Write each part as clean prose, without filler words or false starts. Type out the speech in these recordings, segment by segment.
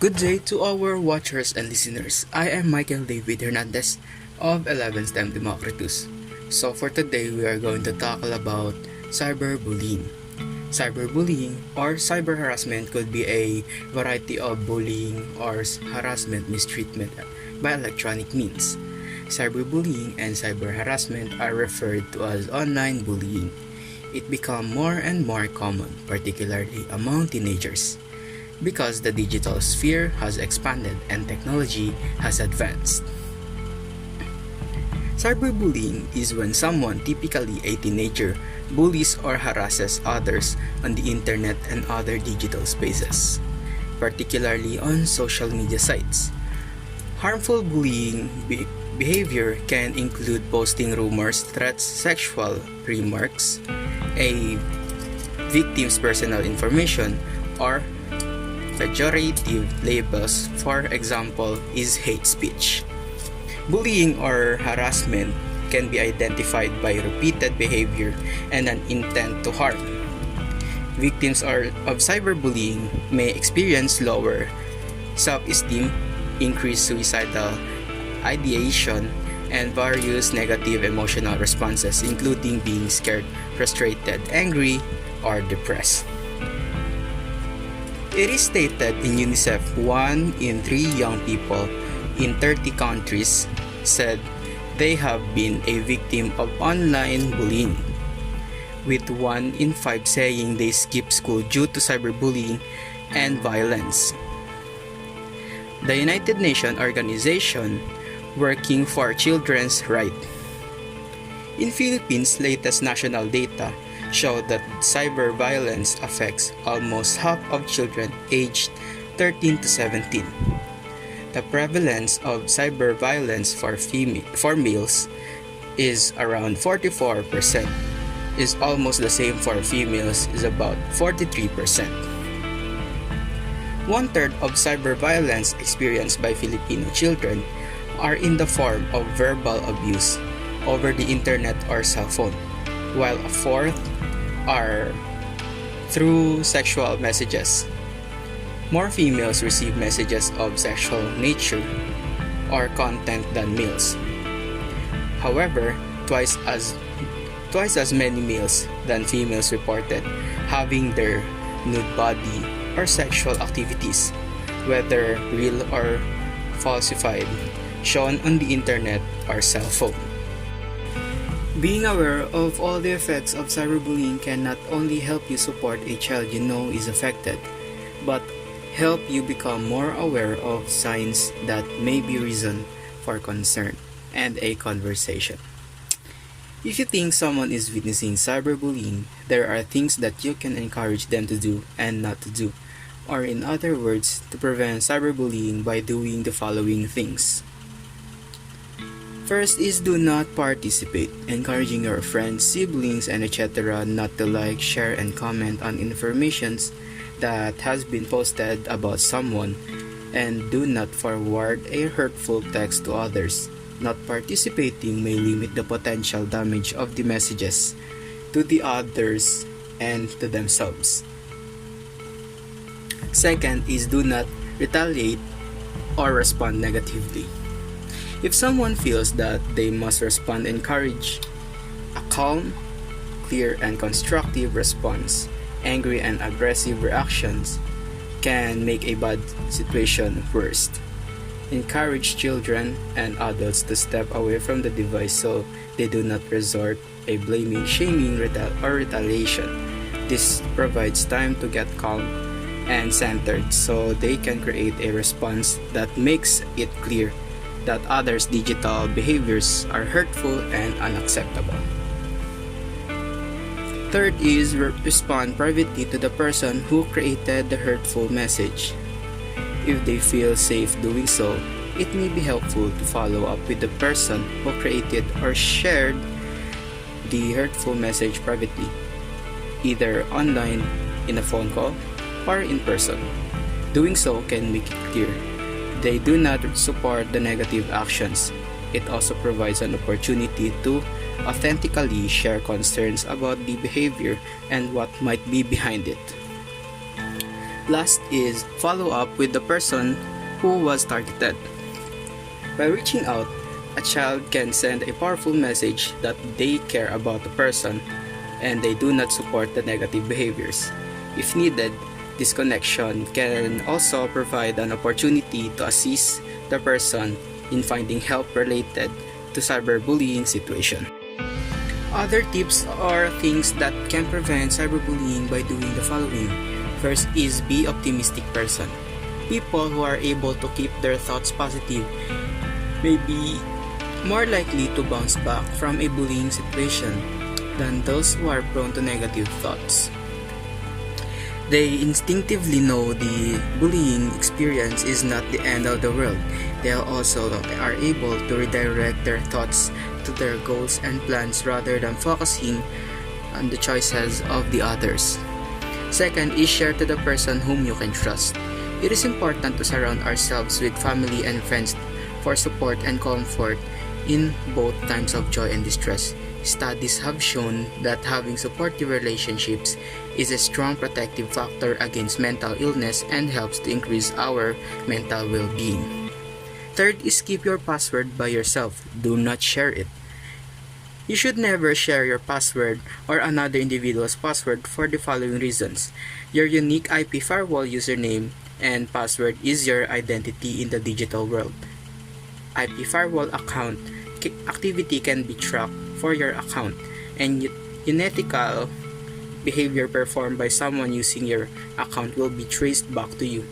Good day to our watchers and listeners. I am Michael David Hernandez of 11 STEM Democritus. So for today, we are going to talk about cyberbullying. Cyberbullying or cyber harassment could be a variety of bullying or harassment mistreatment by electronic means. Cyberbullying and cyber harassment are referred to as online bullying. It become more and more common, particularly among teenagers, because the digital sphere has expanded and technology has advanced. Cyberbullying is when someone, typically a teenager, bullies or harasses others on the internet and other digital spaces, particularly on social media sites. Harmful bullying behavior can include posting rumors, threats, sexual remarks, a victim's personal information, or pejorative labels, for example, is hate speech. Bullying or harassment can be identified by repeated behavior and an intent to harm. Victims of cyberbullying may experience lower self-esteem, increased suicidal ideation, and various negative emotional responses, including being scared, frustrated, angry, or depressed. It is stated in UNICEF 1 in 3 young people in 30 countries said they have been a victim of online bullying, with 1 in 5 saying they skip school due to cyberbullying and violence. The United Nations organization working for children's rights. In Philippines, latest national data show that cyber violence affects almost half of children aged 13 to 17. The prevalence of cyber violence for males is around 44%, is almost the same for females, is about 43%. One-third of cyber violence experienced by Filipino children are in the form of verbal abuse over the internet or cell phone, while a fourth are through sexual messages. More females receive messages of sexual nature or content than males. However, twice as many males than females reported having their nude body or sexual activities, whether real or falsified, shown on the internet or cell phone. Being aware of all the effects of cyberbullying can not only help you support a child you know is affected, but help you become more aware of signs that may be reason for concern and a conversation. If you think someone is witnessing cyberbullying, there are things that you can encourage them to do and not to do, or in other words, to prevent cyberbullying by doing the following things. First is do not participate, encouraging your friends, siblings, and etc. not to like, share, and comment on informations that has been posted about someone, and do not forward a hurtful text to others. Not participating may limit the potential damage of the messages to the others and to themselves. Second is do not retaliate or respond negatively. If someone feels that they must respond, encourage a calm, clear, and constructive response. Angry and aggressive reactions can make a bad situation worse. Encourage children and adults to step away from the device so they do not resort a blaming, shaming, or retaliation. This provides time to get calm and centered so they can create a response that makes it clear that others' digital behaviors are hurtful and unacceptable. Third is respond privately to the person who created the hurtful message. If they feel safe doing so, it may be helpful to follow up with the person who created or shared the hurtful message privately, either online, in a phone call, or in person. Doing so can make it clear they do not support the negative actions. It also provides an opportunity to authentically share concerns about the behavior and what might be behind it. Last is follow up with the person who was targeted. By reaching out, a child can send a powerful message that they care about the person and they do not support the negative behaviors. If needed, this connection can also provide an opportunity to assist the person in finding help related to cyberbullying situation. Other tips or things that can prevent cyberbullying by doing the following. First is be optimistic person. People who are able to keep their thoughts positive may be more likely to bounce back from a bullying situation than those who are prone to negative thoughts. They instinctively know the bullying experience is not the end of the world. They also are able to redirect their thoughts to their goals and plans rather than focusing on the choices of the others. Second is share to the person whom you can trust. It is important to surround ourselves with family and friends for support and comfort in both times of joy and distress. Studies have shown that having supportive relationships is a strong protective factor against mental illness and helps to increase our mental well-being. Third is keep your password by yourself. Do not share it. You should never share your password or another individual's password for the following reasons. Your unique IP firewall username and password is your identity in the digital world. IP firewall account activity can be tracked for your account, and unethical behavior performed by someone using your account will be traced back to you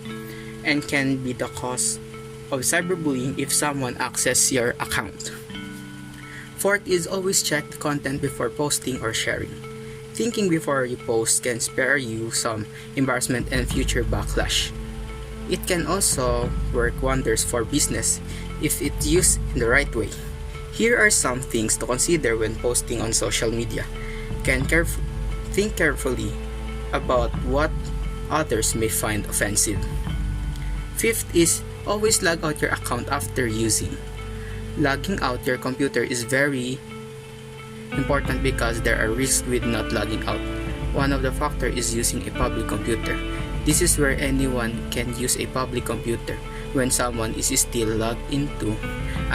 and can be the cause of cyberbullying if someone accesses your account. Fourth is always check the content before posting or sharing. Thinking before you post can spare you some embarrassment and future backlash. It can also work wonders for business if it's used in the right way. Here are some things to consider when posting on social media. Think carefully about what others may find offensive. Fifth is always log out your account after using. Logging out your computer is very important because there are risks with not logging out. One of the factors is using a public computer. This is where anyone can use a public computer. When someone is still logged into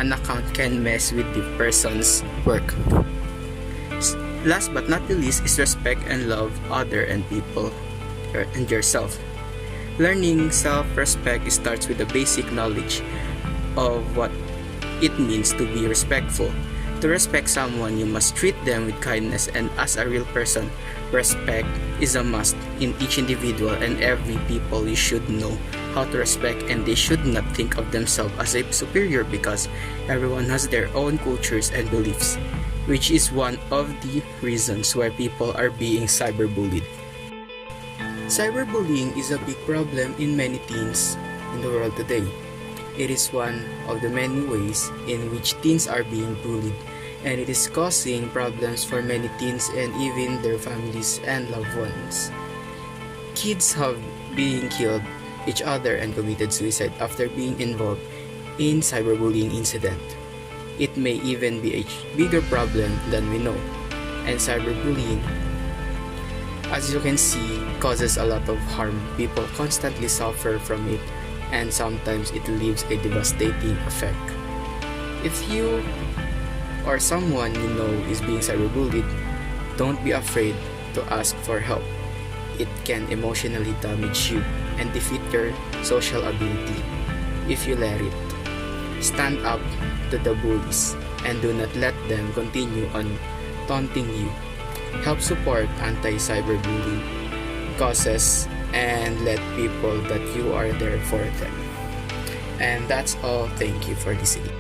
an account can mess with the person's work. Last but not the least is respect and love other and people and yourself. Learning self-respect starts with the basic knowledge of what it means to be respectful. To respect someone, you must treat them with kindness, and as a real person, respect is a must in each individual and every people. You should know how to respect, and they should not think of themselves as a superior because everyone has their own cultures and beliefs, which is one of the reasons why people are being cyberbullied. Cyberbullying is a big problem in many teens in the world today. It is one of the many ways in which teens are being bullied, and it is causing problems for many teens and even their families and loved ones. Kids have been killed each other and committed suicide after being involved in cyberbullying incident. It may even be a bigger problem than we know, and cyberbullying, as you can see, causes a lot of harm. People constantly suffer from it, and sometimes it leaves a devastating effect. If you or someone you know is being cyberbullied, don't be afraid to ask for help. It can emotionally damage you and defeat your social ability if you let it. Stand up to the bullies and do not let them continue on taunting you. Help support anti-cyberbullying causes and let people that you are there for them. And that's all. Thank you for listening.